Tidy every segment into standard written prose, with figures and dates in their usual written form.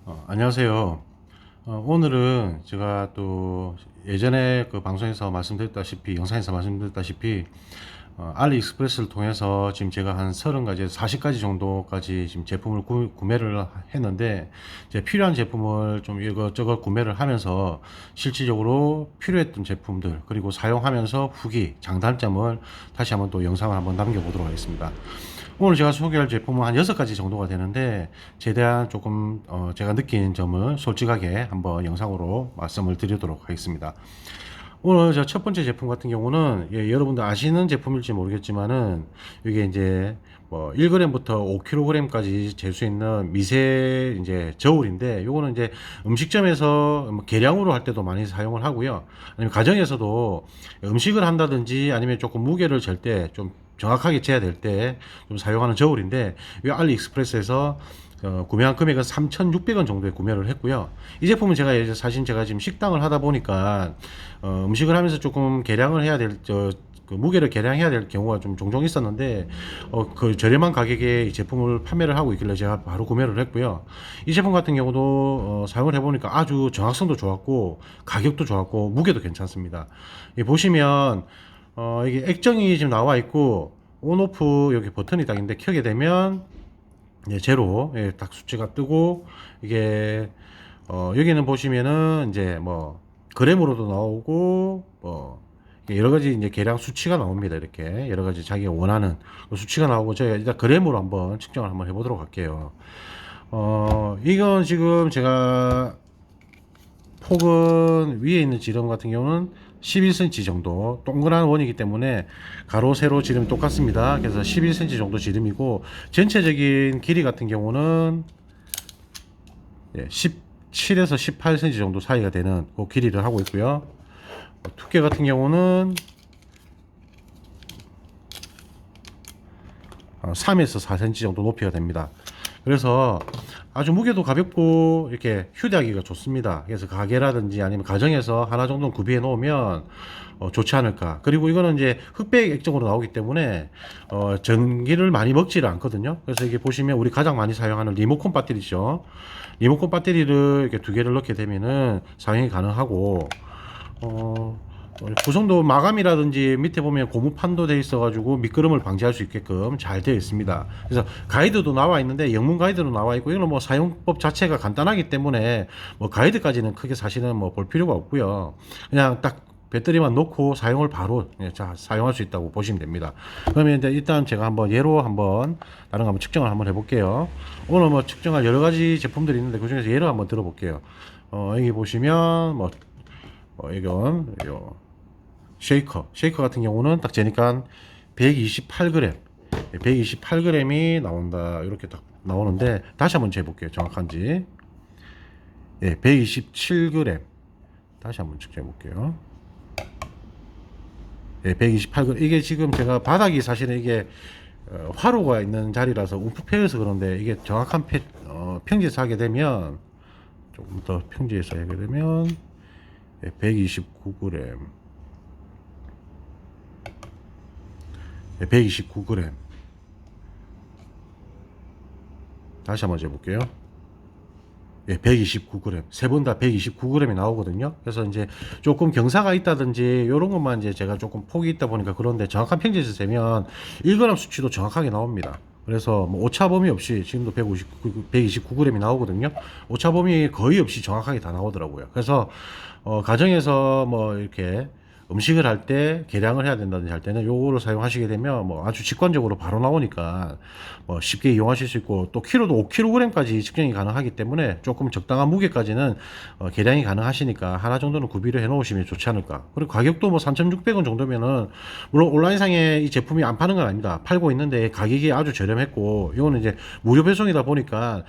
안녕하세요. 오늘은 제가 또 예전에 그 방송에서 말씀드렸다시피, 영상에서 말씀드렸다시피, 알리익스프레스를 통해서 지금 제가 한 30가지, 40가지 정도까지 지금 제품을 구매를 했는데, 이제 필요한 제품을 좀 이것저것 구매를 하면서 실질적으로 필요했던 제품들, 그리고 사용하면서 후기, 장단점을 다시 한번 또 영상을 한번 남겨보도록 하겠습니다. 오늘 제가 소개할 제품은 한 6가지 정도가 되는데 최대한 조금 제가 느낀 점을 솔직하게 한번 영상으로 말씀을 드리도록 하겠습니다. 오늘 저 첫 번째 제품 같은 경우는 여러분들 아시는 제품일지 모르겠지만은 이게 이제 뭐 1g부터 5kg까지 잴 수 있는 미세 이제 저울인데, 요거는 이제 음식점에서 뭐 계량으로 할 때도 많이 사용을 하고요. 아니면 가정에서도 음식을 한다든지 아니면 조금 무게를 잴 때 좀 정확하게 재야 될 때 좀 사용하는 저울인데, 이 알리익스프레스에서 구매한 금액은 3,600원 정도에 구매를 했고요. 이 제품은 제가 이제 사실 제가 지금 식당을 하다 보니까 음식을 하면서 조금 계량을 해야 될 그 무게를 계량해야 될 경우가 좀 종종 있었는데 그 저렴한 가격에 이 제품을 판매를 하고 있길래 제가 바로 구매를 했고요. 이 제품 같은 경우도 사용을 해보니까 아주 정확성도 좋았고 가격도 좋았고 무게도 괜찮습니다. 보시면 이게 액정이 지금 나와 있고 온오프 여기 버튼이 딱 있는데 켜게 되면 이제 제로 딱 수치가 뜨고, 이게 여기는 보시면은 이제 뭐 그램으로도 나오고 뭐 여러 가지 이제 계량 수치가 나옵니다. 이렇게 여러 가지 자기가 원하는 그 수치가 나오고, 제가 일단 그램으로 한번 측정을 한번 해보도록 할게요. 이건 지금 제가 폭은 위에 있는 지름 같은 경우는 11cm 정도, 동그란 원이기 때문에 가로 세로 지름이 똑같습니다. 그래서 11cm 정도 지름이고, 전체적인 길이 같은 경우는 17에서 18cm 정도 사이가 되는 그 길이를 하고 있고요. 두께 같은 경우는 3에서 4cm 정도 높이가 됩니다. 그래서 아주 무게도 가볍고 이렇게 휴대하기가 좋습니다. 그래서 가게라든지 아니면 가정에서 하나 정도는 구비해 놓으면 좋지 않을까. 그리고 이거는 이제 흑백 액정으로 나오기 때문에 전기를 많이 먹지를 않거든요. 그래서 이게 보시면 우리 가장 많이 사용하는 리모컨 배터리죠. 리모컨 배터리를 이렇게 2개를 넣게 되면은 사용이 가능하고, 구성도 마감이라든지 밑에 보면 고무판도 되어 있어 가지고 미끄럼을 방지할 수 있게끔 잘 되어 있습니다. 그래서 가이드도 나와 있는데, 영문 가이드로 나와 있고, 이거는 뭐 사용법 자체가 간단하기 때문에 뭐 가이드까지는 크게 사실은 뭐 볼 필요가 없고요. 그냥 딱 배터리만 놓고 사용을 바로 사용할 수 있다고 보시면 됩니다. 그러면 이제 일단 제가 한번 예로 한번 다른 거 한번 측정을 한번 해볼게요. 오늘 뭐 측정할 여러 가지 제품들이 있는데 그 중에서 예를 한번 들어볼게요. 여기 보시면 이건 쉐이커 같은 경우는 딱 재니까 128g 128g이 나온다, 이렇게 딱 나오는데, 다시 한번 재볼게요 정확한지. 127g, 다시 한번 측정해 볼게요. 128g. 이게 지금 제가 바닥이 사실은 이게 화로가 있는 자리라서 움푹 패여서 그런데, 이게 정확한 평지에서 하게 되면, 조금 더 평지에서 하게 되면 129g 129g. 다시 한번 재볼게요. 129g. 세 번 다 129g이 나오거든요. 그래서 이제 조금 경사가 있다든지 이런 것만 이제 제가 조금 폭이 있다 보니까 그런데, 정확한 평지에서 재면 1g 수치도 정확하게 나옵니다. 그래서 뭐 오차 범위 없이 지금도 129g이 나오거든요. 오차 범위 거의 없이 정확하게 다 나오더라고요. 그래서 가정에서 뭐 이렇게 음식을 할 때 계량을 해야 된다든지 할 때는 요거를 사용하시게 되면 뭐 아주 직관적으로 바로 나오니까 뭐 쉽게 이용하실 수 있고, 또 키로도 5kg까지 측정이 가능하기 때문에 조금 적당한 무게까지는 계량이 가능하시니까 하나 정도는 구비를 해 놓으시면 좋지 않을까. 그리고 가격도 뭐 3,600원 정도면은, 물론 온라인상에 이 제품이 안 파는 건 아닙니다. 팔고 있는데 가격이 아주 저렴했고, 이거는 이제 무료 배송이다 보니까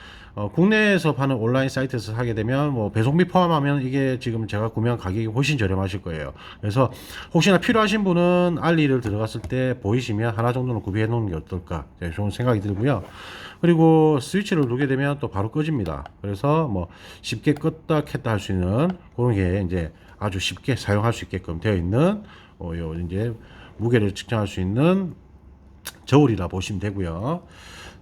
국내에서 파는 온라인 사이트에서 사게 되면 뭐 배송비 포함하면 이게 지금 제가 구매한 가격이 훨씬 저렴하실 거예요. 그래서 혹시나 필요하신 분은 알리를 들어갔을 때 보이시면 하나 정도는 구비해 놓는 게 어떨까, 좋은 생각이 들고요. 그리고 스위치를 누르게 되면 또 바로 꺼집니다. 그래서 뭐 쉽게 껐다 켰다 할 수 있는 그런 게 이제 아주 쉽게 사용할 수 있게끔 되어 있는 요 이제 무게를 측정할 수 있는 저울이라 보시면 되고요.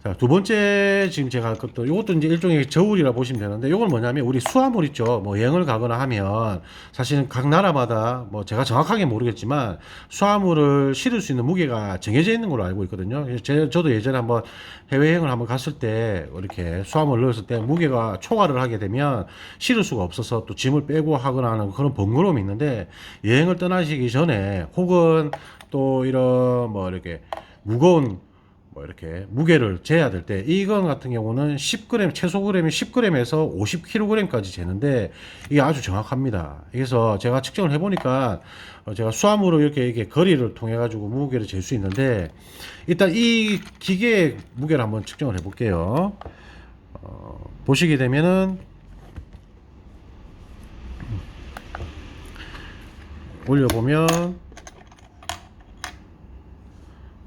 자, 두 번째 지금 제가 할 것도 이것도 이제 일종의 저울이라 보시면 되는데 이건 뭐냐면 우리 수화물 있죠. 뭐 여행을 가거나 하면 사실은 각 나라마다 뭐 제가 정확하게 모르겠지만 수화물을 실을 수 있는 무게가 정해져 있는 걸로 알고 있거든요. 그래서 저도 예전에 한번 해외여행을 한번 갔을 때 이렇게 수화물을 넣었을 때 무게가 초과를 하게 되면 실을 수가 없어서 또 짐을 빼고 하거나 하는 그런 번거로움이 있는데 여행을 떠나시기 전에 혹은 또 이런 뭐 이렇게 무거운 뭐 이렇게 무게를 재야 될 때 이건 같은 경우는 10g 최소 그램이 10g에서 50kg까지 재는데 이게 아주 정확합니다. 그래서 제가 측정을 해보니까 제가 수화물을 이렇게 거리를 통해 가지고 무게를 잴 수 있는데 일단 이 기계의 무게를 한번 측정을 해볼게요. 보시게 되면은 올려보면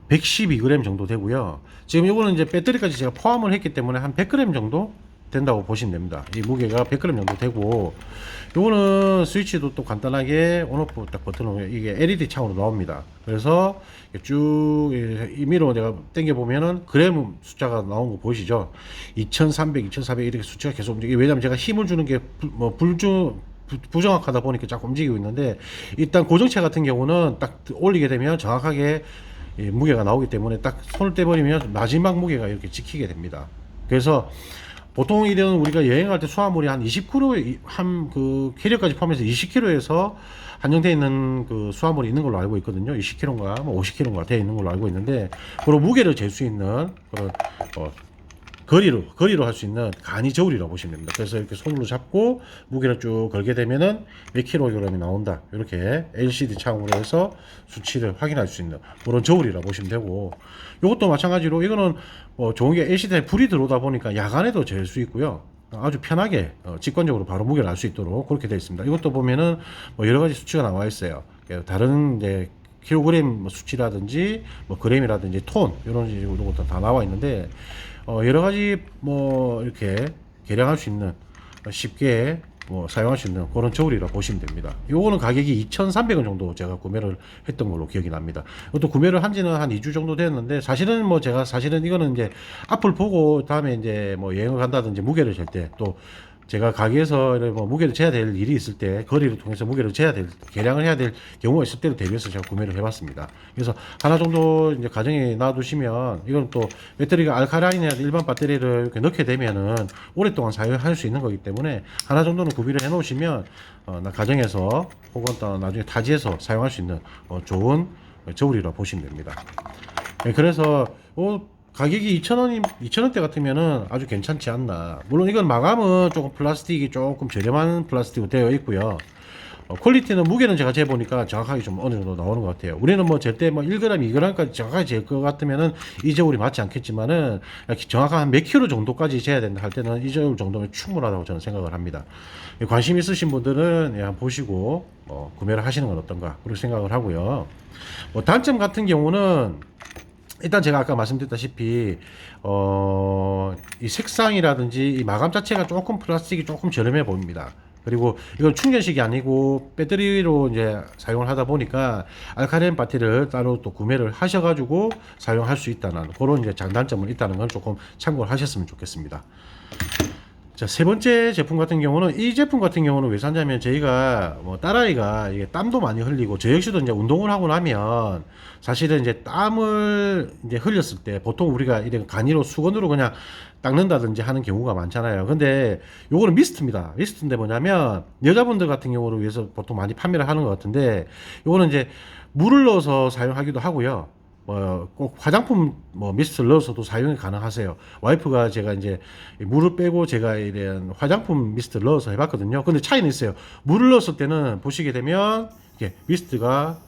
112g 정도 되고요. 지금 이거는 이제 배터리까지 제가 포함을 했기 때문에 한 100g 정도 된다고 보시면 됩니다. 이 무게가 100g 정도 되고, 요거는 스위치도 또 간단하게 온오프 딱 버튼을 이게 LED 창으로 나옵니다. 그래서 쭉 임의로 내가 당겨 보면은 그램 숫자가 나온 거 보이시죠? 2300, 2400 이렇게 숫자가 계속 움직이고, 왜냐면 제가 힘을 주는 게 부정확하다 보니까 자꾸 움직이고 있는데, 일단 고정체 같은 경우는 딱 올리게 되면 정확하게 무게가 나오기 때문에 딱 손을 떼버리면 마지막 무게가 이렇게 지키게 됩니다. 그래서 보통 이런 우리가 여행할 때 수화물이 한 20kg 한 그 캐리어까지 포함해서 20kg에서 한정되어 있는 그 수화물이 있는 걸로 알고 있거든요. 20kg인가 뭐 50kg인가 되어 있는 걸로 알고 있는데 그런 무게를 잴 수 있는 그런 거리로 할 수 있는 간이 저울이라고 보시면 됩니다. 그래서 이렇게 손으로 잡고 무게를 쭉 걸게 되면은 몇 킬로그램이 나온다. 이렇게 LCD 창으로 해서 수치를 확인할 수 있는 그런 저울이라고 보시면 되고, 이것도 마찬가지로 이거는 좋은 게 LCD에 불이 들어오다 보니까 야간에도 잴 수 있고요. 아주 편하게 직관적으로 바로 무게를 알 수 있도록 그렇게 되어 있습니다. 이것도 보면은 뭐 여러 가지 수치가 나와 있어요. 다른 이제 킬로그램 수치라든지 뭐 그램이라든지 톤 이런 것도 다 나와 있는데 여러 가지 뭐 이렇게 계량할 수 있는 쉽게 뭐 사용할 수 있는 그런 저울이라 보시면 됩니다. 요거는 가격이 2,300원 정도 제가 구매를 했던 걸로 기억이 납니다. 이것도 구매를 한 지는 한 2주 정도 됐는데 사실은 뭐 제가 사실은 이거는 이제 앞을 보고 다음에 이제 뭐 여행을 간다든지 무게를 잴 때 또 제가 가게에서 뭐 무게를 재야 될 일이 있을 때 거리를 통해서 무게를 재야 될 계량을 해야 될 경우가 있을 때를 대비해서 제가 구매를 해봤습니다. 그래서 하나 정도 이제 가정에 놔두시면 이건 또 배터리가 알카라인이나 일반 배터리를 이렇게 넣게 되면은 오랫동안 사용할 수 있는 거기 때문에 하나 정도는 구비를 해 놓으시면 가정에서 혹은 또 나중에 타지에서 사용할 수 있는 좋은 저울이라 보시면 됩니다. 네, 그래서 가격이 2,000원대 같으면은 아주 괜찮지 않나. 물론 이건 마감은 조금 플라스틱이 조금 저렴한 플라스틱으로 되어 있고요. 퀄리티는 무게는 제가 재보니까 정확하게 좀 어느 정도 나오는 것 같아요. 우리는 뭐 절대 뭐 1g, 2g까지 정확하게 잴 것 같으면은 이 저울이 맞지 않겠지만은 정확한 한 몇 킬로 정도까지 재야 된다 할 때는 이 저울 정도면 충분하다고 저는 생각을 합니다. 관심 있으신 분들은 한번 보시고 구매를 하시는 건 어떤가 그렇게 생각을 하고요. 단점 같은 경우는 일단 제가 아까 말씀드렸다시피 이 색상이라든지 이 마감 자체가 조금 플라스틱이 조금 저렴해 보입니다. 그리고 이건 충전식이 아니고 배터리로 이제 사용을 하다 보니까 알카리인 배터리를 따로 또 구매를 하셔가지고 사용할 수 있다는 그런 이제 장단점은 있다는 건 조금 참고를 하셨으면 좋겠습니다. 자, 세 번째 제품 같은 경우는 이 제품 같은 경우는 왜 샀냐면 저희가 뭐 딸아이가 이게 땀도 많이 흘리고 저 역시도 이제 운동을 하고 나면 사실은 이제 땀을 이제 흘렸을 때 보통 우리가 이런 간이로 수건으로 그냥 닦는다든지 하는 경우가 많잖아요. 근데 요거는 미스트입니다. 미스트인데 뭐냐면 여자분들 같은 경우를 위해서 보통 많이 판매를 하는 것 같은데 요거는 이제 물을 넣어서 사용하기도 하고요. 꼭 화장품 미스트를 넣어서도 사용이 가능하세요. 와이프가 제가 이제 물을 빼고 제가 이런 화장품 미스트를 넣어서 해봤거든요. 근데 차이는 있어요. 물을 넣었을 때는 보시게 되면 이게 미스트가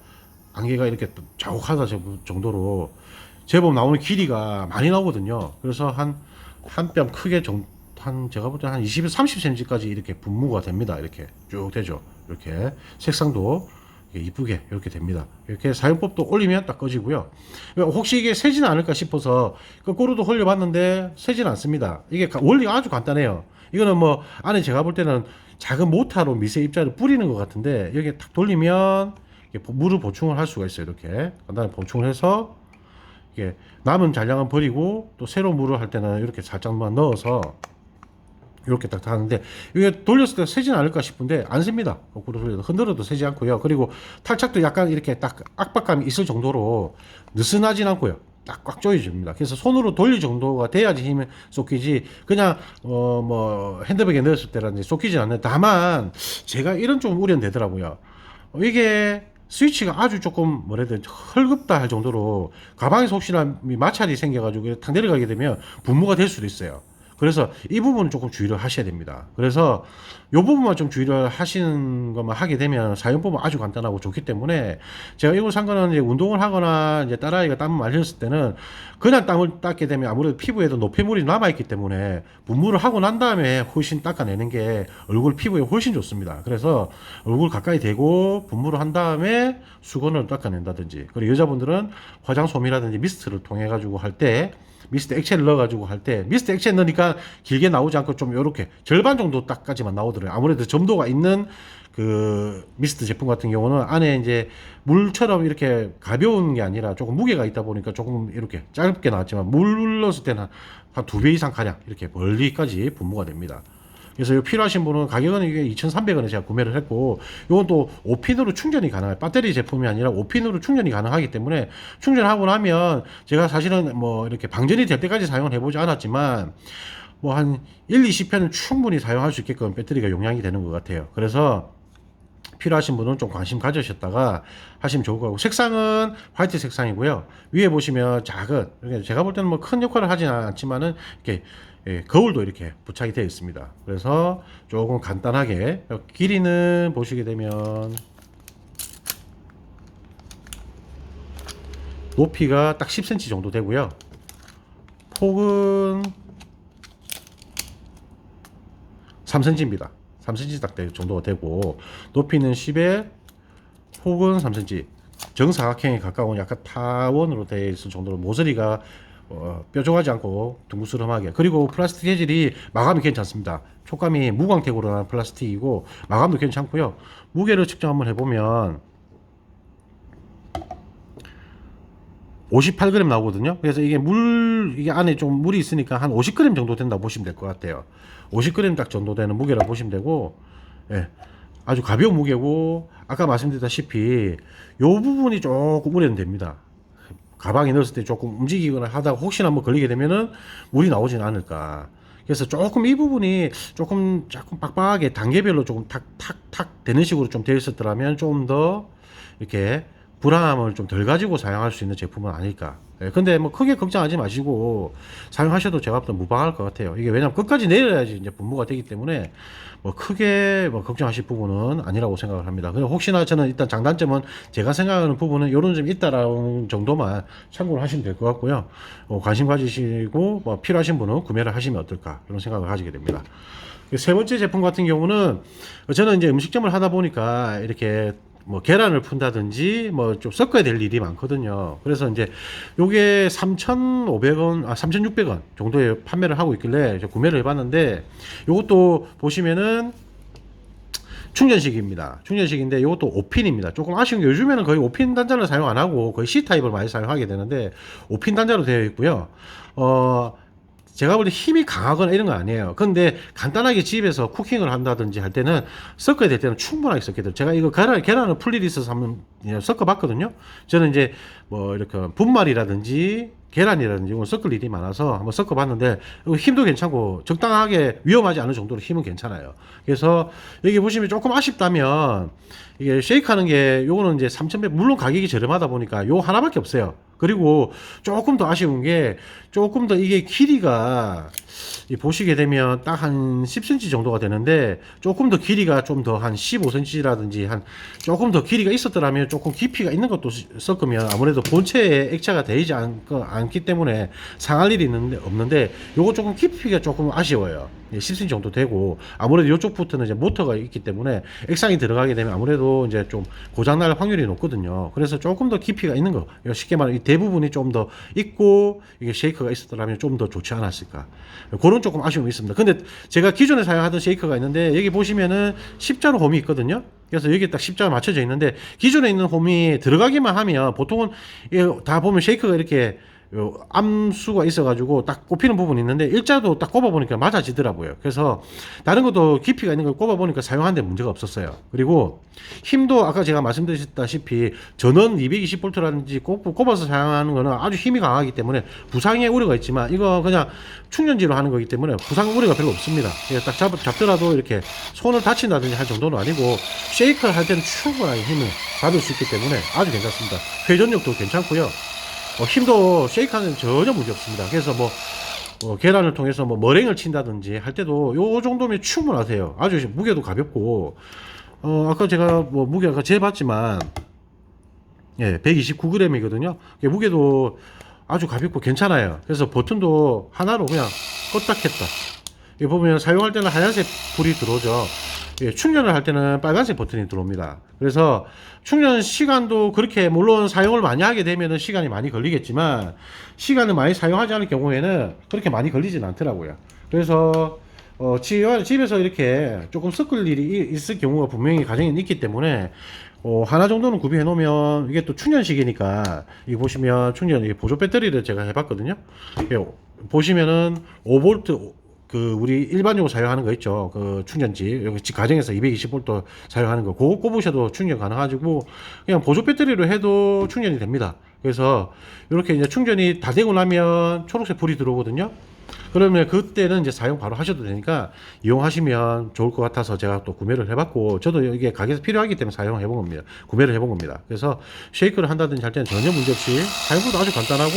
안개가 이렇게 자욱하다 정도로 제법 나오는 길이가 많이 나오거든요. 그래서 한 뼘 크게 제가 볼 때 한 20에서 30cm까지 이렇게 분무가 됩니다. 이렇게 쭉 되죠. 이렇게 색상도 이쁘게 이렇게 됩니다. 이렇게 사용법도 올리면 딱 꺼지고요. 혹시 이게 새지는 않을까 싶어서 거꾸로도 흘려봤는데 새지는 않습니다. 이게 원리가 아주 간단해요. 이거는 뭐 안에 제가 볼 때는 작은 모타로 미세 입자를 뿌리는 것 같은데 여기에 탁 돌리면 물을 보충을 할 수가 있어요. 이렇게 간단히 보충을 해서 이게 남은 잔량은 버리고 또 새로 물을 할 때는 이렇게 살짝만 넣어서 이렇게 딱 하는데 이게 돌렸을 때 새진 않을까 싶은데 안 셉니다. 거꾸로 돌려도 흔들어도 새지 않고요. 그리고 탈착도 약간 이렇게 딱 압박감이 있을 정도로 느슨하진 않고요. 딱 꽉 조여줍니다. 그래서 손으로 돌릴 정도가 돼야지 힘이 쏟기지 그냥 뭐 핸드백에 넣었을 때라든지 쏟기지 않는. 다만 제가 이런 좀 우려는 되더라고요. 이게 스위치가 아주 조금 뭐라 해야 되나 헐겁다 할 정도로 가방에서 혹시나 마찰이 생겨가지고 탁 내려가게 되면 분무가 될 수도 있어요. 그래서 이 부분은 조금 주의를 하셔야 됩니다. 그래서 이 부분만 좀 주의를 하시는 것만 하게 되면 사용법은 아주 간단하고 좋기 때문에 제가 이걸 산 거는 이제 운동을 하거나 이제 딸아이가 땀을 많이 흘렸을 때는 그냥 땀을 닦게 되면 아무래도 피부에도 노폐물이 남아있기 때문에 분무를 하고 난 다음에 훨씬 닦아내는 게 얼굴 피부에 훨씬 좋습니다. 그래서 얼굴 가까이 대고 분무를 한 다음에 수건을 닦아낸다든지, 그리고 여자분들은 화장솜이라든지 미스트를 통해 가지고 할 때 미스트 액체를 넣어가지고 할 때 미스트 액체 넣으니까 길게 나오지 않고 좀 요렇게 절반 정도 딱까지만 나오더라고요. 아무래도 점도가 있는 그 미스트 제품 같은 경우는 안에 이제 물처럼 이렇게 가벼운 게 아니라 조금 무게가 있다 보니까 조금 이렇게 짧게 나왔지만 물 넣었을 때는 한 2배 이상 가량 이렇게 멀리까지 분무가 됩니다. 그래서 이 필요하신 분은 가격은 이게 2,300원에 제가 구매를 했고, 이건 또 5핀으로 충전이 가능해요. 배터리 제품이 아니라 5핀으로 충전이 가능하기 때문에 충전하고 나면 제가 사실은 뭐 이렇게 방전이 될 때까지 사용을 해보지 않았지만 뭐 한 1, 20편은 충분히 사용할 수 있게끔 배터리가 용량이 되는 것 같아요. 그래서 필요하신 분은 좀 관심 가지셨다가 하시면 좋을 거고, 색상은 화이트 색상이고요. 위에 보시면 작은, 제가 볼 때는 뭐 큰 역할을 하진 않지만은 이렇게 거울도 이렇게 부착이 되어 있습니다. 그래서 조금 간단하게, 길이는 보시게 되면 높이가 딱 10cm 정도 되고요. 폭은 3cm입니다. 3cm 딱 정도가 되고, 높이는 10에 폭은 3cm, 정사각형에 가까운 약간 타원으로 되어 있을 정도로 모서리가 뾰족하지 않고 둥그스름하게, 그리고 플라스틱 재질이 마감이 괜찮습니다. 촉감이 무광택으로 나온 플라스틱이고 마감도 괜찮고요. 무게를 측정 한번 해보면 58g 나오거든요. 그래서 이게 이게 안에 좀 물이 있으니까 한 50g 정도 된다고 보시면 될 것 같아요. 50g 딱 정도 되는 무게라고 보시면 되고, 예, 아주 가벼운 무게고, 아까 말씀드렸다시피 요 부분이 조금 우려는 됩니다. 가방에 넣었을 때 조금 움직이거나 하다가 혹시나 뭐 걸리게 되면은 물이 나오진 않을까. 그래서 조금 이 부분이 조금 빡빡하게 단계별로 조금 탁탁탁 되는 식으로 좀 되어 있었더라면 좀 더 이렇게 불안함을 좀 덜 가지고 사용할 수 있는 제품은 아닐까. 예, 근데 뭐 크게 걱정하지 마시고 사용하셔도 제가 볼 때 무방할 것 같아요. 이게 왜냐면 끝까지 내려야지 이제 분무가 되기 때문에 뭐 크게 뭐 걱정하실 부분은 아니라고 생각을 합니다. 그냥 혹시나 저는 일단 장단점은 제가 생각하는 부분은 이런 점이 있다라는 정도만 참고를 하시면 될 것 같고요. 관심 가지시고 뭐 필요하신 분은 구매를 하시면 어떨까 이런 생각을 가지게 됩니다. 세 번째 제품 같은 경우는 저는 이제 음식점을 하다 보니까 이렇게 뭐 계란을 푼다든지 뭐 좀 섞어야 될 일이 많거든요. 그래서 이제 요게 3,500원, 3,600원 정도에 판매를 하고 있길래 구매를 해봤는데, 요것도 보시면은 충전식입니다. 충전식인데 이것도 5핀입니다. 조금 아쉬운 게 요즘에는 거의 5핀 단자를 사용 안 하고 거의 C타입을 많이 사용하게 되는데 5핀 단자로 되어 있고요. 제가 볼 때 힘이 강하거나 이런 건 아니에요. 근데 간단하게 집에서 쿠킹을 한다든지 할 때는 섞어야 될 때는 충분하게 섞게 돼요. 제가 이거 계란을 풀 일이 있어서 한번 섞어 봤거든요. 저는 이제 뭐 이렇게 분말이라든지 계란이라든지 이건 섞을 일이 많아서 한번 섞어 봤는데 힘도 괜찮고 적당하게 위험하지 않을 정도로 힘은 괜찮아요. 그래서 여기 보시면 조금 아쉽다면 이게 쉐이크 하는 게 요거는 이제 3,100, 물론 가격이 저렴하다 보니까 요 하나밖에 없어요. 그리고 조금 더 아쉬운 게 조금 더 이게 길이가 보시게 되면 딱 한 10cm 정도가 되는데 조금 더 길이가 좀 더 한 15cm라든지 한 조금 더 길이가 있었더라면 조금 깊이가 있는 것도 섞으면 아무래도 본체에 액체가 되지 않기 때문에 상할 일이 없는데 요거 조금 깊이가 조금 아쉬워요. 10cm 정도 되고 아무래도 이쪽부터는 이제 모터가 있기 때문에 액상이 들어가게 되면 아무래도 이제 좀 고장날 확률이 높거든요. 그래서 조금 더 깊이가 있는 거, 쉽게 말하면 이 대부분이 좀 더 있고 이게 쉐이커가 있었더라면 좀 더 좋지 않았을까, 그런 조금 아쉬움이 있습니다. 근데 제가 기존에 사용하던 쉐이커가 있는데 여기 보시면은 십자로 홈이 있거든요. 그래서 여기 딱 십자가 맞춰져 있는데 기존에 있는 홈이 들어가기만 하면 보통은 다 보면 쉐이커가 이렇게 요 암수가 있어가지고 딱 꼽히는 부분이 있는데 일자도 딱 꼽아보니까 맞아지더라고요. 그래서 다른 것도 깊이가 있는 걸 꼽아보니까 사용하는데 문제가 없었어요. 그리고 힘도 아까 제가 말씀드렸다시피 전원 220V라든지 꼽아서 사용하는 거는 아주 힘이 강하기 때문에 부상의 우려가 있지만 이거 그냥 충전지로 하는 거기 때문에 부상 우려가 별로 없습니다. 딱 잡더라도 이렇게 손을 다친다든지 할 정도는 아니고 쉐이크를 할 때는 충분하게 힘을 받을 수 있기 때문에 아주 괜찮습니다. 회전력도 괜찮고요. 힘도 쉐이크하는 전혀 문제 없습니다. 그래서 계란을 통해서 머랭을 친다든지 할 때도 요 정도면 충분하세요. 아주 무게도 가볍고, 아까 제가 무게가 재봤지만, 예, 129g이거든요. 무게도 아주 가볍고 괜찮아요. 그래서 버튼도 하나로 그냥 껐다 켰다. 여기 보면 사용할 때는 하얀색 불이 들어오죠. 예, 충전을 할 때는 빨간색 버튼이 들어옵니다. 그래서 충전 시간도 그렇게 물론 사용을 많이 하게 되면 시간이 많이 걸리겠지만 시간을 많이 사용하지 않을 경우에는 그렇게 많이 걸리진 않더라고요. 그래서 집에서 이렇게 조금 섞을 일이 있을 경우가 분명히 가정에 있기 때문에 하나 정도는 구비해 놓으면 이게 또 충전식이니까 이 보시면 충전 보조 배터리를 제가 해봤거든요. 보시면은 5V 우리 일반적으로 사용하는 거 있죠. 충전지. 여기 가정에서 220V 사용하는 거. 그거 꼽으셔도 충전 가능하고, 그냥 보조 배터리로 해도 충전이 됩니다. 그래서, 이렇게 이제 충전이 다 되고 나면 초록색 불이 들어오거든요. 그러면 그때는 이제 사용 바로 하셔도 되니까 이용하시면 좋을 것 같아서 제가 또 구매를 해봤고, 저도 이게 가게에서 필요하기 때문에 사용을 해본 겁니다. 구매를 해본 겁니다. 그래서 쉐이크를 한다든지 할 때는 전혀 문제없이 사용도 아주 간단하고,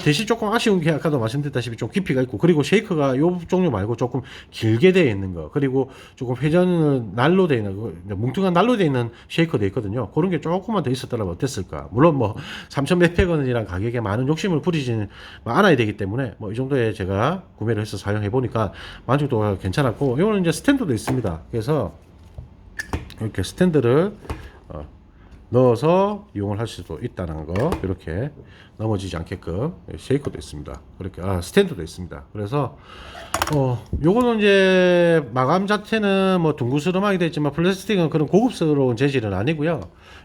대신 조금 아쉬운 게 아까도 말씀드렸다시피 좀 깊이가 있고 그리고 쉐이크가 요 종류 말고 조금 길게 되어 있는 거 그리고 조금 회전은 날로 되어 있는 거 뭉퉁한 날로 되어 있는 쉐이크 되어 있거든요. 그런 게 조금만 더 있었더라면 어땠을까. 물론 3천 몇백 원이란 가격에 많은 욕심을 부리지는 않아야 되기 때문에 이 정도에 제가 구매를 해서 사용해 보니까 만족도가 괜찮았고 이거는 이제 스탠드도 있습니다. 그래서 이렇게 스탠드를 넣어서 이용을 할 수도 있다는 거 이렇게 넘어지지 않게끔 쉐이커도 있습니다. 그렇게 스탠드도 있습니다. 그래서 요거는 이제 마감 자체는 둥그스름하게 되어 있지만 플라스틱은 그런 고급스러운 재질은 아니고요.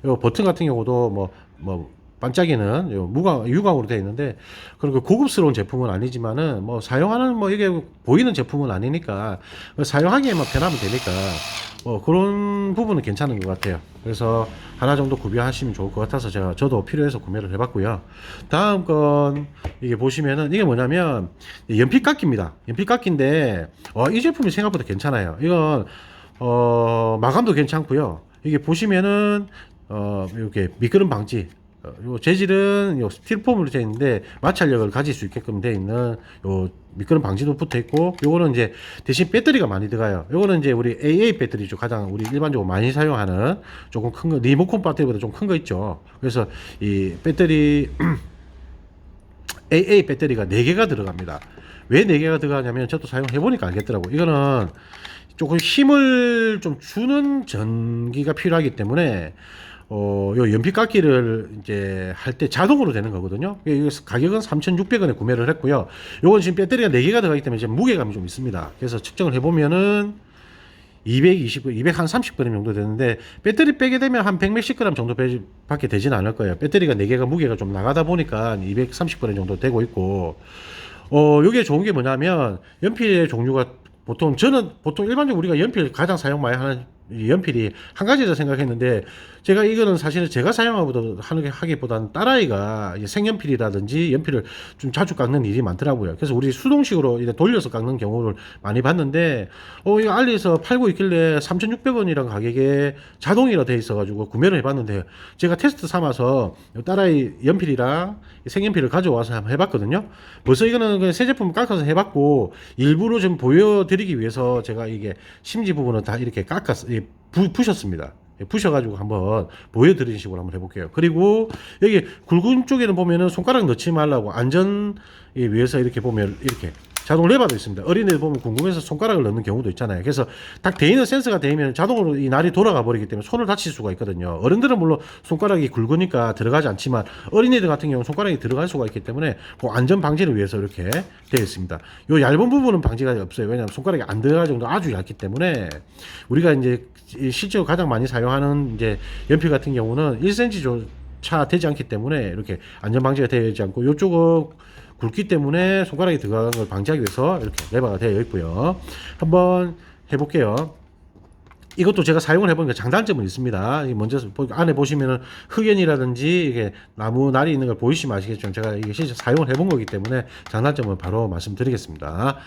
요 버튼 같은 경우도 반짝이는 유광으로 되어 있는데 그리고 고급스러운 제품은 아니지만은 사용하는 이게 보이는 제품은 아니니까 사용하기에만 편하면 되니까 그런 부분은 괜찮은 것 같아요. 그래서 하나 정도 구비하시면 좋을 것 같아서 저도 필요해서 구매를 해봤고요. 다음 건 이게 보시면은 이게 뭐냐면 연필깎이입니다. 연필깎이인데 이 제품이 생각보다 괜찮아요. 이건 마감도 괜찮고요. 이게 보시면은 이렇게 미끄럼 방지. 요 재질은 요 스틸폼으로 되어 있는데 마찰력을 가질 수 있게끔 되어 있는 요 미끄럼 방지도 붙어 있고 요거는 이제 대신 배터리가 많이 들어가요. 요거는 이제 우리 AA 배터리죠. 가장 우리 일반적으로 많이 사용하는 조금 큰 거 리모컨 배터리보다 좀 큰 거 있죠. 그래서 이 배터리 AA 배터리가 4개가 들어갑니다. 왜 4개가 들어가냐면 저도 사용해 보니까 알겠더라고. 이거는 조금 힘을 좀 주는 전기가 필요하기 때문에 요 연필깎이를 이제 할 때 자동으로 되는 거거든요. 가격은 3,600원에 구매를 했고요. 요건 지금 배터리가 4개가 들어가기 때문에 지금 무게감이 좀 있습니다. 그래서 측정을 해보면은 230g 정도 되는데 배터리 빼게 되면 한 100몇십 g 정도 밖에 되지는 않을 거예요. 배터리가 4개가 무게가 좀 나가다 보니까 230g 정도 되고 있고 요게 좋은 게 뭐냐면 연필의 종류가 저는 보통 일반적으로 우리가 연필 가장 사용 많이 하는 연필이 한 가지라 생각했는데 제가 이거는 사실은 제가 하기보다는 딸아이가 색연필이라든지 연필을 좀 자주 깎는 일이 많더라고요. 그래서 우리 수동식으로 이제 돌려서 깎는 경우를 많이 봤는데 이거 알리에서 팔고 있길래 3,600원이라는 가격에 자동이라 돼 있어가지고 구매를 해봤는데 제가 테스트 삼아서 딸아이 연필이랑 색연필을 가져와서 한번 해봤거든요. 벌써 이거는 그냥 새 제품 깎아서 해봤고 일부러 좀 보여드리기 위해서 제가 이게 심지 부분은 다 이렇게 부셨습니다. 부셔가지고 한번 보여드리는 식으로 한번 해볼게요. 그리고 여기 굵은 쪽에는 보면은 손가락 넣지 말라고 안전에 위해서 이렇게 보면 이렇게 자동 레버도 있습니다. 어린애들 보면 궁금해서 손가락을 넣는 경우도 있잖아요. 그래서 딱 되어있는 센서가 되면 자동으로 이 날이 돌아가 버리기 때문에 손을 다칠 수가 있거든요. 어른들은 물론 손가락이 굵으니까 들어가지 않지만 어린애들 같은 경우는 손가락이 들어갈 수가 있기 때문에 그 안전 방지를 위해서 이렇게 되어 있습니다. 요 얇은 부분은 방지가 없어요. 왜냐하면 손가락이 안 들어갈 정도 아주 얇기 때문에 우리가 이제 실제로 가장 많이 사용하는 이제 연필 같은 경우는 1cm 접착되지 않기 때문에 이렇게 안전 방지가 되지 않고 이쪽은 굵기 때문에 손가락이 들어가는 걸 방지하기 위해서 이렇게 레버가 되어 있고요. 한번 해볼게요. 이것도 제가 사용을 해보니까 장단점은 있습니다. 먼저 안에 보시면은 흑연이라든지 이게 나무 날이 있는 걸 보이시면 아시겠지만 제가 이게 실제 사용을 해본 거기 때문에 장단점을 바로 말씀드리겠습니다.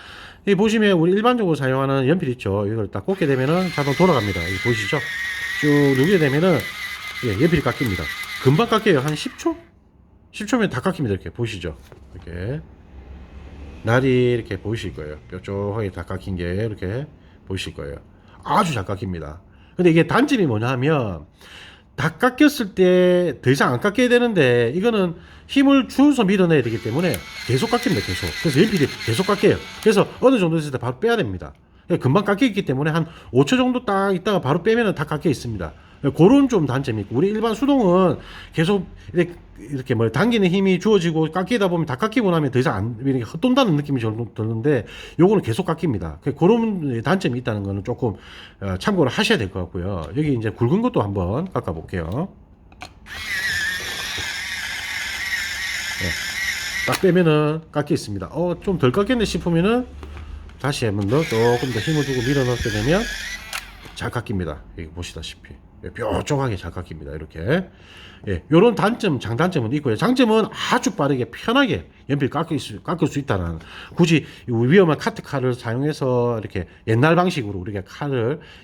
이 보시면 우리 일반적으로 사용하는 연필 있죠. 이걸 딱 꽂게 되면은 자동 돌아갑니다. 이 보이시죠? 쭉 누르게 되면은 예, 연필이 깎입니다. 금방 깎여요. 한 10초? 10초면 다 깎입니다. 이렇게 보이시죠? 이렇게 날이 이렇게 보이실 거예요. 뾰족하게 다 깎인 게 이렇게 보이실 거예요. 아주 잘 깎입니다. 근데 이게 단점이 뭐냐 하면 다 깎였을 때 더 이상 안 깎여야 되는데 이거는 힘을 주어서 밀어내야 되기 때문에 계속 깎입니다. 계속. 그래서 연필이 계속 깎여요. 그래서 어느 정도 됐을 때 바로 빼야 됩니다. 금방 깎여 있기 때문에 한 5초 정도 딱 있다가 바로 빼면 다 깎여 있습니다. 그런 좀 단점이 있고, 우리 일반 수동은 계속 이렇게 뭐 당기는 힘이 주어지고 깎이다 보면 다 깎이고 나면 더 이상 안 이렇게 헛돈다는 느낌이 드는데 요거는 계속 깎입니다. 그런 단점이 있다는 거는 조금 참고를 하셔야 될 것 같고요. 여기 이제 굵은 것도 한번 깎아 볼게요. 네. 딱 빼면은 깎여 있습니다. 좀 덜 깎였네 싶으면은 다시 한번 더 조금 더 힘을 주고 밀어 넣게 되면 잘 깎입니다. 여기 보시다시피 뾰족하게 잘 깎입니다. 이렇게. 예, 요런 단점, 장단점은 있고요. 장점은 아주 빠르게 편하게 연필 깎을 수 있다는, 굳이 위험한 카트칼을 사용해서 이렇게 옛날 방식으로 우리가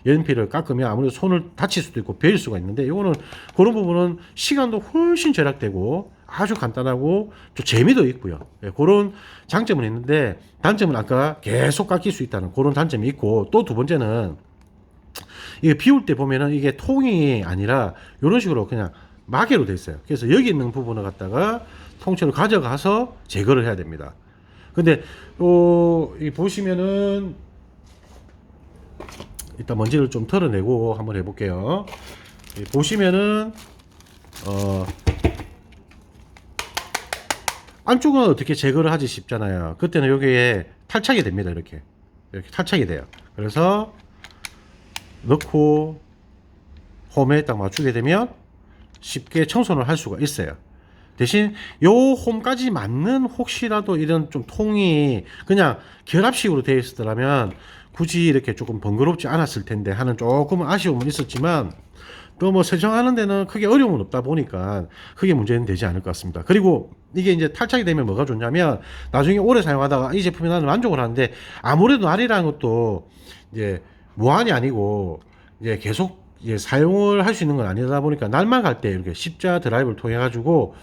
연필을 깎으면 아무래도 손을 다칠 수도 있고 베일 수가 있는데, 요거는 그런 부분은 시간도 훨씬 절약되고 아주 간단하고 좀 재미도 있고요. 예, 그런 장점은 있는데, 단점은 아까 계속 깎일 수 있다는 그런 단점이 있고, 또 두 번째는 이게 비울 때 보면은 이게 통이 아니라 이런 식으로 그냥 마개로 돼 있어요. 그래서 여기 있는 부분을 갖다가 통째로 가져가서 제거를 해야 됩니다. 근데 이 보시면은 일단 먼지를 좀 털어내고 한번 해볼게요. 보시면은 안쪽은 어떻게 제거를 하지 싶잖아요. 그때는 여기에 탈착이 됩니다. 이렇게 탈착이 돼요. 그래서 넣고 홈에 딱 맞추게 되면 쉽게 청소를 할 수가 있어요. 대신 요 홈까지 맞는 혹시라도 이런 좀 통이 그냥 결합식으로 되어 있었더라면 굳이 이렇게 조금 번거롭지 않았을 텐데 하는 조금 아쉬움은 있었지만, 또 뭐 세정하는 데는 크게 어려움은 없다 보니까 크게 문제는 되지 않을 것 같습니다. 그리고 이게 이제 탈착이 되면 뭐가 좋냐면 나중에 오래 사용하다가 이 제품이 나는 만족을 하는데, 아무래도 날이라는 것도 이제 무한이 아니고 이제 계속 이제 사용을 할 수 있는 건 아니다 보니까 날만 갈 때 이렇게 십자 드라이브를 통해 가지고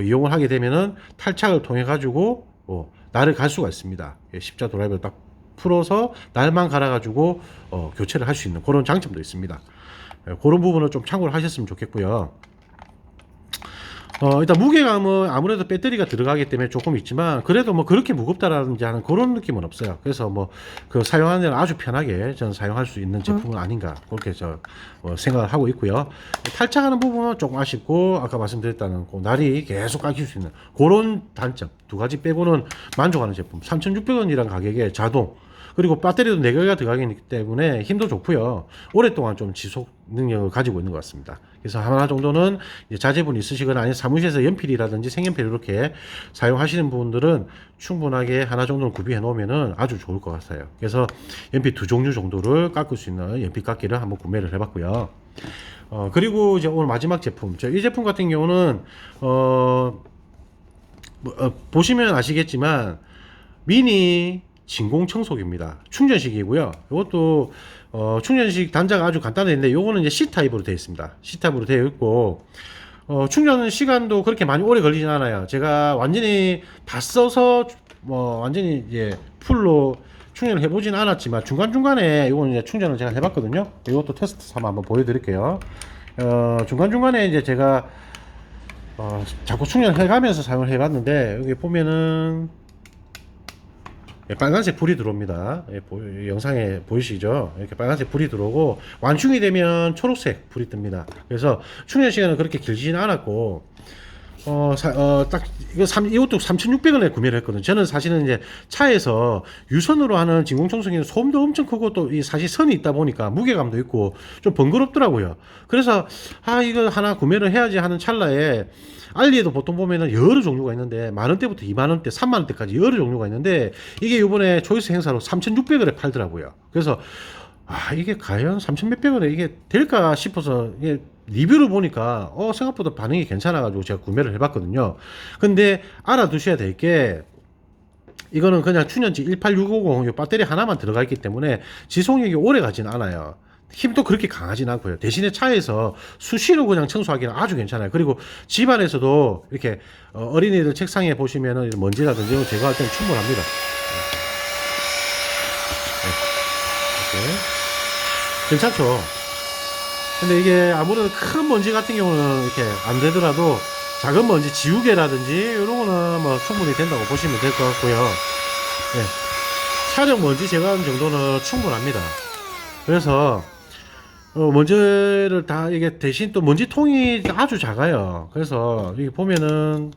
이용을 하게 되면은 탈착을 통해 가지고 날을 갈 수가 있습니다. 십자 드라이브를 딱 풀어서 날만 갈아 가지고 교체를 할 수 있는 그런 장점도 있습니다. 그런 부분을 좀 참고를 하셨으면 좋겠고요. 일단 무게감은 아무래도 배터리가 들어가기 때문에 조금 있지만, 그래도 뭐 그렇게 무겁다라든지 하는 그런 느낌은 없어요. 그래서 뭐 그 사용하는 데는 아주 편하게 저는 사용할 수 있는 제품은 아닌가, 그렇게 생각을 하고 있고요. 탈착하는 부분은 조금 아쉽고, 아까 말씀드렸다는 그 날이 계속 깎일 수 있는 그런 단점 두 가지 빼고는 만족하는 제품. 3,600원이란 가격에 자동, 그리고 배터리도 4개가 들어가기 때문에 힘도 좋고요. 오랫동안 좀 지속 능력을 가지고 있는 것 같습니다. 그래서 하나 정도는 자제분 있으시거나 아니면 사무실에서 연필이라든지 색연필 이렇게 사용하시는 분들은 충분하게 하나 정도는 구비해 놓으면 아주 좋을 것 같아요. 그래서 연필 2종류 정도를 깎을 수 있는 연필 깎기를 한번 구매를 해봤고요. 그리고 이제 오늘 마지막 제품. 이 제품 같은 경우는 보시면 아시겠지만 미니 진공 청소기입니다. 충전식이고요. 이것도 충전식 단자가 아주 간단한데, 요거는 이제 C타입으로 되어 있습니다. C타입으로 되어 있고, 충전 시간도 그렇게 많이 오래 걸리진 않아요. 제가 완전히 다 써서 완전히 이제 풀로 충전을 해보진 않았지만 중간중간에 이거는 이제 충전을 제가 해봤거든요. 이것도 테스트 삼아 한번 보여드릴게요. 중간중간에 이제 제가 자꾸 충전해가면서 사용을 해봤는데, 여기 보면은 빨간색 불이 들어옵니다. 영상에 보이시죠? 이렇게 빨간색 불이 들어오고 완충이 되면 초록색 불이 뜹니다. 그래서 충전 시간은 그렇게 길지는 않았고, 딱 이것도 3,600원에 구매를 했거든요. 저는 사실은 이제 차에서 유선으로 하는 진공청소기는 소음도 엄청 크고 또 이 사실 선이 있다 보니까 무게감도 있고 좀 번거롭더라고요. 그래서 이거 하나 구매를 해야지 하는 찰나에 알리에도 보통 보면은 여러 종류가 있는데 만 원대부터 2만 원대, 3만 원대까지 여러 종류가 있는데 이게 이번에 초이스 행사로 3,600원에 팔더라고요. 그래서 이게 과연 3천 몇백 원에 이게 될까 싶어서 이게 리뷰를 보니까 생각보다 반응이 괜찮아가지고 제가 구매를 해봤거든요. 근데 알아두셔야 될 게 이거는 그냥 충전지 18650 이 배터리 하나만 들어가 있기 때문에 지속력이 오래 가진 않아요. 힘도 그렇게 강하진 않고요. 대신에 차에서 수시로 그냥 청소하기는 아주 괜찮아요. 그리고 집안에서도 이렇게 어린이들 책상에 보시면은 먼지라든지 이런 거 제거할 때는 충분합니다. 이렇게. 괜찮죠? 근데 이게 아무래도 큰 먼지 같은 경우는 이렇게 안 되더라도 작은 먼지 지우개라든지 이런 거는 뭐 충분히 된다고 보시면 될 것 같고요. 네. 차량 먼지 제거하는 정도는 충분합니다. 그래서 먼지를 다 이게 대신 또 먼지통이 아주 작아요. 그래서 여기 보면은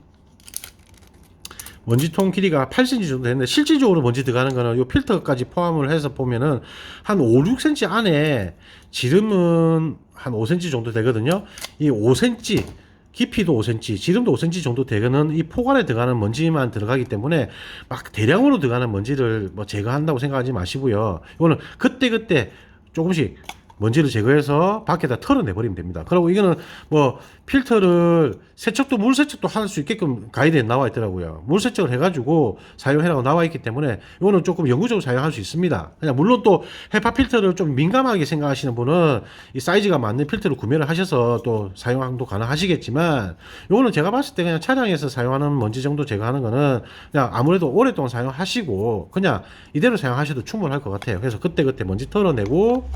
먼지통 길이가 8cm 정도 되는데 실질적으로 먼지 들어가는 거는 이 필터까지 포함을 해서 보면은 한 5, 6cm 안에 지름은 한 5cm 정도 되거든요. 이 5cm 깊이도 5cm, 지름도 5cm 정도 되는 이 포관에 들어가는 먼지만 들어가기 때문에 막 대량으로 들어가는 먼지를 뭐 제거한다고 생각하지 마시고요. 이거는 그때그때 조금씩 먼지를 제거해서 밖에다 털어내버리면 됩니다. 그리고 이거는 뭐 필터를 세척도 물 세척도 할 수 있게끔 가이드에 나와 있더라고요. 물 세척을 해가지고 사용해라고 나와 있기 때문에 이거는 조금 영구적으로 사용할 수 있습니다. 그냥 물론 또 헤파 필터를 좀 민감하게 생각하시는 분은 이 사이즈가 맞는 필터를 구매를 하셔서 또 사용도 가능하시겠지만 이거는 제가 봤을 때 그냥 차량에서 사용하는 먼지 정도 제거하는 거는 그냥 아무래도 오랫동안 사용하시고 그냥 이대로 사용하셔도 충분할 것 같아요. 그래서 그때그때 먼지 털어내고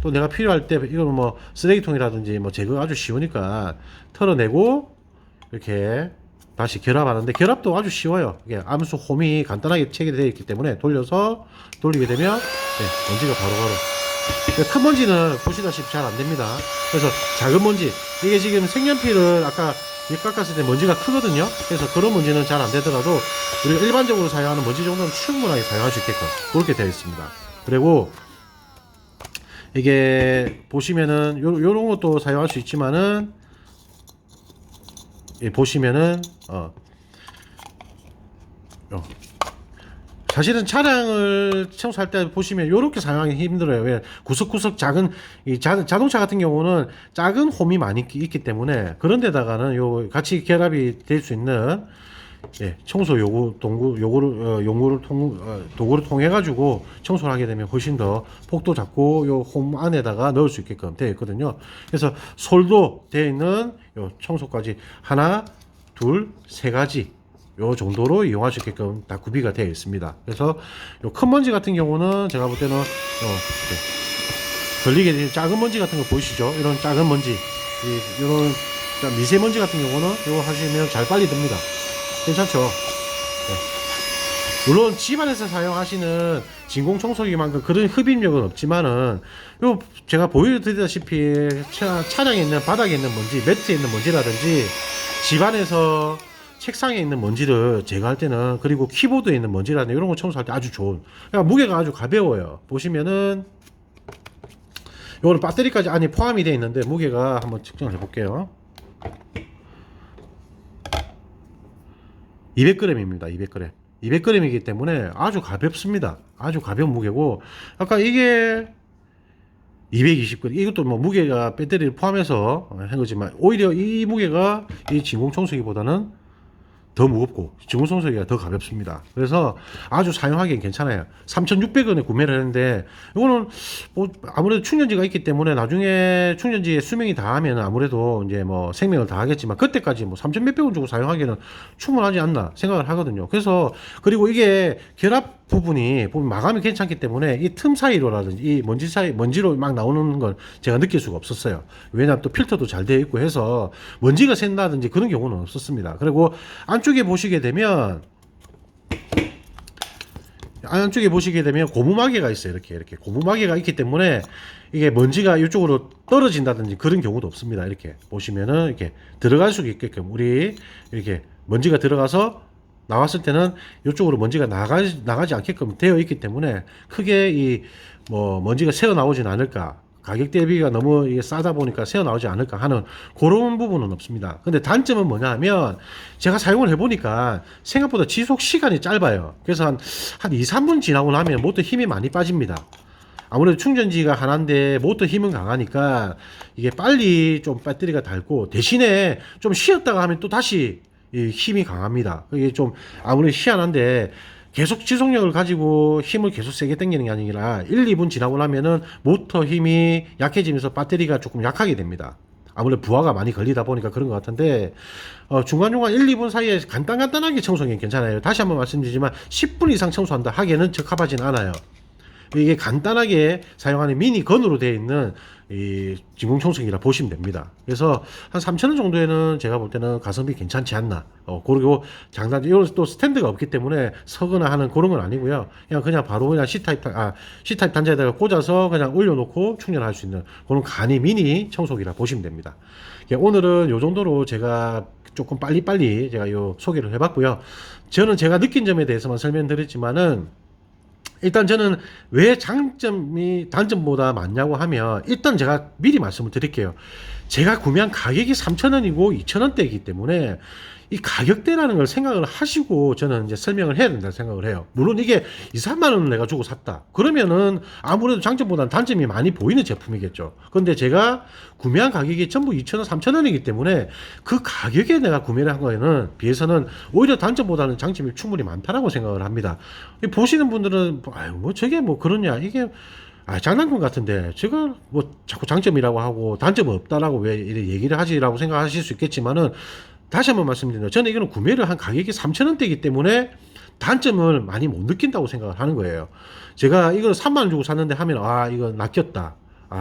또 내가 필요할 때 이거는 뭐 쓰레기통이라든지 뭐 제거가 아주 쉬우니까 털어내고 이렇게 다시 결합하는데 결합도 아주 쉬워요. 이게 암수 홈이 간단하게 체계되어 있기 때문에 돌려서 돌리게 되면 먼지가 바로바로 큰 먼지는 보시다시피 잘 안됩니다. 그래서 작은 먼지 이게 지금 색연필을 아까 깎았을 때 먼지가 크거든요. 그래서 그런 먼지는 잘 안되더라도 우리가 일반적으로 사용하는 먼지 정도는 충분하게 사용할 수 있게끔 그렇게 되어 있습니다. 그리고 이게 보시면은 요런 것도 사용할 수 있지만은 보시면은 사실은 차량을 청소할 때 보시면 요렇게 사용하기 힘들어요. 왜 구석구석 작은 자동차 같은 경우는 작은 홈이 많이 있기 때문에 그런 데다가는 요 같이 결합이 될 수 있는 청소 도구를 통해 가지고 청소를 하게 되면 훨씬 더 폭도 작고 요 홈 안에다가 넣을 수 있게끔 되어 있거든요. 그래서 솔도 되어 있는 요 청소까지 하나, 둘, 세 가지 요 정도로 이용할 수 있게끔 다 구비가 되어 있습니다. 그래서 요 큰 먼지 같은 경우는 제가 볼 때는 걸리게 되는 작은 먼지 같은 거 보이시죠? 이런 작은 먼지, 이런 미세먼지 같은 경우는 이거 하시면 잘 빨리 듭니다. 괜찮죠? 물론 집안에서 사용하시는 진공청소기만큼 그런 흡입력은 없지만은 요 제가 보여드리다시피 차량에 있는 바닥에 있는 먼지, 매트에 있는 먼지라든지 집안에서 책상에 있는 먼지를 제거할 때는 그리고 키보드에 있는 먼지라든지 이런 거 청소할 때 아주 좋은 그러니까 무게가 아주 가벼워요. 보시면은 요거는 배터리까지 안에 포함이 되어 있는데 무게가 한번 측정을 해 볼게요. 200g입니다. 200g. 200g이기 때문에 아주 가볍습니다. 아주 가벼운 무게고 아까 이게 220g. 이것도 뭐 무게가 배터리를 포함해서 한 거지만 오히려 이 무게가 이 진공청소기보다는 더 무겁고 진공청소기가 더 가볍습니다. 그래서 아주 사용하기엔 괜찮아요. 3,600원에 구매를 했는데 이거는 뭐 아무래도 충전지가 있기 때문에 나중에 충전지의 수명이 다하면 아무래도 이제 뭐 생명을 다하겠지만 그때까지 뭐 3,000 몇백 원 주고 사용하기에는 충분하지 않나 생각을 하거든요. 그래서 그리고 이게 결합 부분이 보면 마감이 괜찮기 때문에 이 틈 사이로라든지 이 먼지 사이 먼지로 막 나오는 걸 제가 느낄 수가 없었어요. 왜냐하면 또 필터도 잘 되어 있고 해서 먼지가 샌다든지 그런 경우는 없었습니다. 그리고 안쪽에 보시게 되면 안쪽에 보시게 되면 고무마개가 있어요. 이렇게 고무마개가 있기 때문에 이게 먼지가 이쪽으로 떨어진다든지 그런 경우도 없습니다. 이렇게 보시면은 이렇게 들어갈 수 있게끔 우리 이렇게 먼지가 들어가서 나왔을 때는 이쪽으로 먼지가 나가지 않게끔 되어 있기 때문에 크게 이 뭐 먼지가 새어 나오진 않을까, 가격 대비가 너무 이게 싸다 보니까 새어 나오지 않을까 하는 그런 부분은 없습니다. 근데 단점은 뭐냐 하면 제가 사용을 해보니까 생각보다 지속 시간이 짧아요. 그래서 한 2, 3분 지나고 나면 모터 힘이 많이 빠집니다. 아무래도 충전지가 하나인데 모터 힘은 강하니까 이게 빨리 좀 배터리가 닳고, 대신에 좀 쉬었다가 하면 또 다시 이 힘이 강합니다. 이게 좀 아무래도 희한한데, 계속 지속력을 가지고 힘을 계속 세게 당기는 게 아니라 1, 2분 지나고 나면은 모터 힘이 약해지면서 배터리가 조금 약하게 됩니다. 아무래도 부하가 많이 걸리다 보니까 그런 것 같은데, 중간중간 1, 2분 사이에 간단하게 청소하기 괜찮아요. 다시 한번 말씀드리지만 10분 이상 청소한다 하기에는 적합하진 않아요. 이게 간단하게 사용하는 미니 건으로 되어 있는 이 진공 청소기라 보시면 됩니다. 그래서 한 3,000원 정도에는 제가 볼 때는 가성비 괜찮지 않나. 그리고 장단, 이건 또 스탠드가 없기 때문에 서거나 하는 그런 건 아니고요. 그냥 바로 그냥 C타입 단자에다가 꽂아서 그냥 올려놓고 충전할 수 있는 그런 간이 미니 청소기라 보시면 됩니다. 오늘은 요 정도로 제가 조금 빨리빨리 제가 요 소개를 해봤고요. 저는 제가 느낀 점에 대해서만 설명드렸지만은, 일단 저는 왜 장점이 단점보다 많냐고 하면, 일단 제가 미리 말씀을 드릴게요. 제가 구매한 가격이 3,000원이고 2,000원대이기 때문에 이 가격대라는 걸 생각을 하시고 저는 이제 설명을 해야 된다 생각을 해요. 물론 이게 2, 3만 원을 내가 주고 샀다 그러면은 아무래도 장점보다는 단점이 많이 보이는 제품이겠죠. 근데 제가 구매한 가격이 전부 2,000원, 3,000원이기 때문에 그 가격에 내가 구매를 한 거에는 비해서는 오히려 단점보다는 장점이 충분히 많다라고 생각을 합니다. 보시는 분들은 아유 뭐 저게 뭐 그러냐, 이게 장난감 같은데 제가 뭐 자꾸 장점이라고 하고 단점은 없다라고 왜 이렇게 얘기를 하지라고 생각하실 수 있겠지만은, 다시 한번 말씀드립니다. 저는 이거는 구매를 한 가격이 3,000원대이기 때문에 단점을 많이 못 느낀다고 생각을 하는 거예요. 제가 이걸 3만 원 주고 샀는데 하면 이거 낚였다,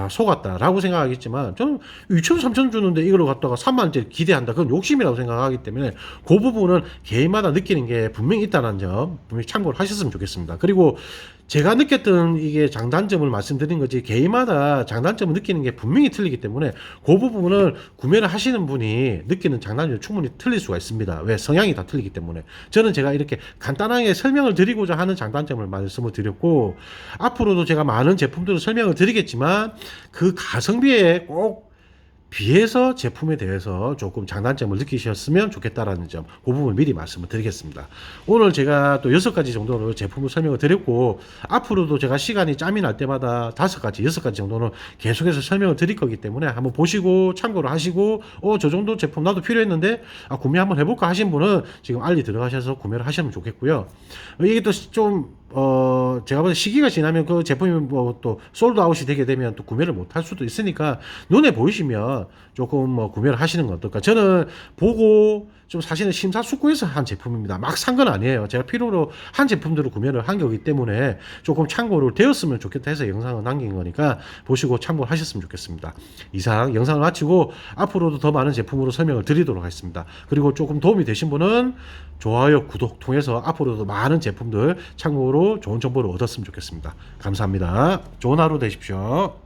속았다 라고 생각하겠지만, 저는 2,000원 3,000원 주는데 이걸 갖다가 3만 원짜리 기대한다, 그건 욕심이라고 생각하기 때문에 그 부분은 개인마다 느끼는 게 분명히 있다는 점 분명히 참고를 하셨으면 좋겠습니다. 그리고 제가 느꼈던 이게 장단점을 말씀드린 거지, 개인마다 장단점을 느끼는 게 분명히 틀리기 때문에 그 부분을 구매를 하시는 분이 느끼는 장단점이 충분히 틀릴 수가 있습니다. 왜? 성향이 다 틀리기 때문에. 저는 제가 이렇게 간단하게 설명을 드리고자 하는 장단점을 말씀을 드렸고, 앞으로도 제가 많은 제품들을 설명을 드리겠지만 그 가성비에 꼭 비해서 제품에 대해서 조금 장단점을 느끼셨으면 좋겠다라는 점, 그 부분을 미리 말씀을 드리겠습니다. 오늘 제가 또 6가지 정도로 제품을 설명을 드렸고, 앞으로도 제가 시간이 짬이 날 때마다 5가지, 6가지 정도는 계속해서 설명을 드릴 거기 때문에 한번 보시고 참고를 하시고, 저 정도 제품 나도 필요했는데 구매 한번 해볼까 하신 분은 지금 알리 들어가셔서 구매를 하시면 좋겠고요. 이게 또 좀 제가 보다 시기가 지나면 그 제품이 뭐 또 솔드아웃이 되게 되면 또 구매를 못 할 수도 있으니까, 눈에 보이시면 조금 뭐 구매를 하시는 건 어떨까. 저는 보고 좀 사실은 심사숙고해서 한 제품입니다. 막 산 건 아니에요. 제가 필요로 한 제품들을 구매를 한 거기 때문에 조금 참고를 되었으면 좋겠다 해서 영상을 남긴 거니까 보시고 참고하셨으면 좋겠습니다. 이상 영상을 마치고 앞으로도 더 많은 제품으로 설명을 드리도록 하겠습니다. 그리고 조금 도움이 되신 분은 좋아요, 구독 통해서 앞으로도 많은 제품들 참고로 좋은 정보를 얻었으면 좋겠습니다. 감사합니다. 좋은 하루 되십시오.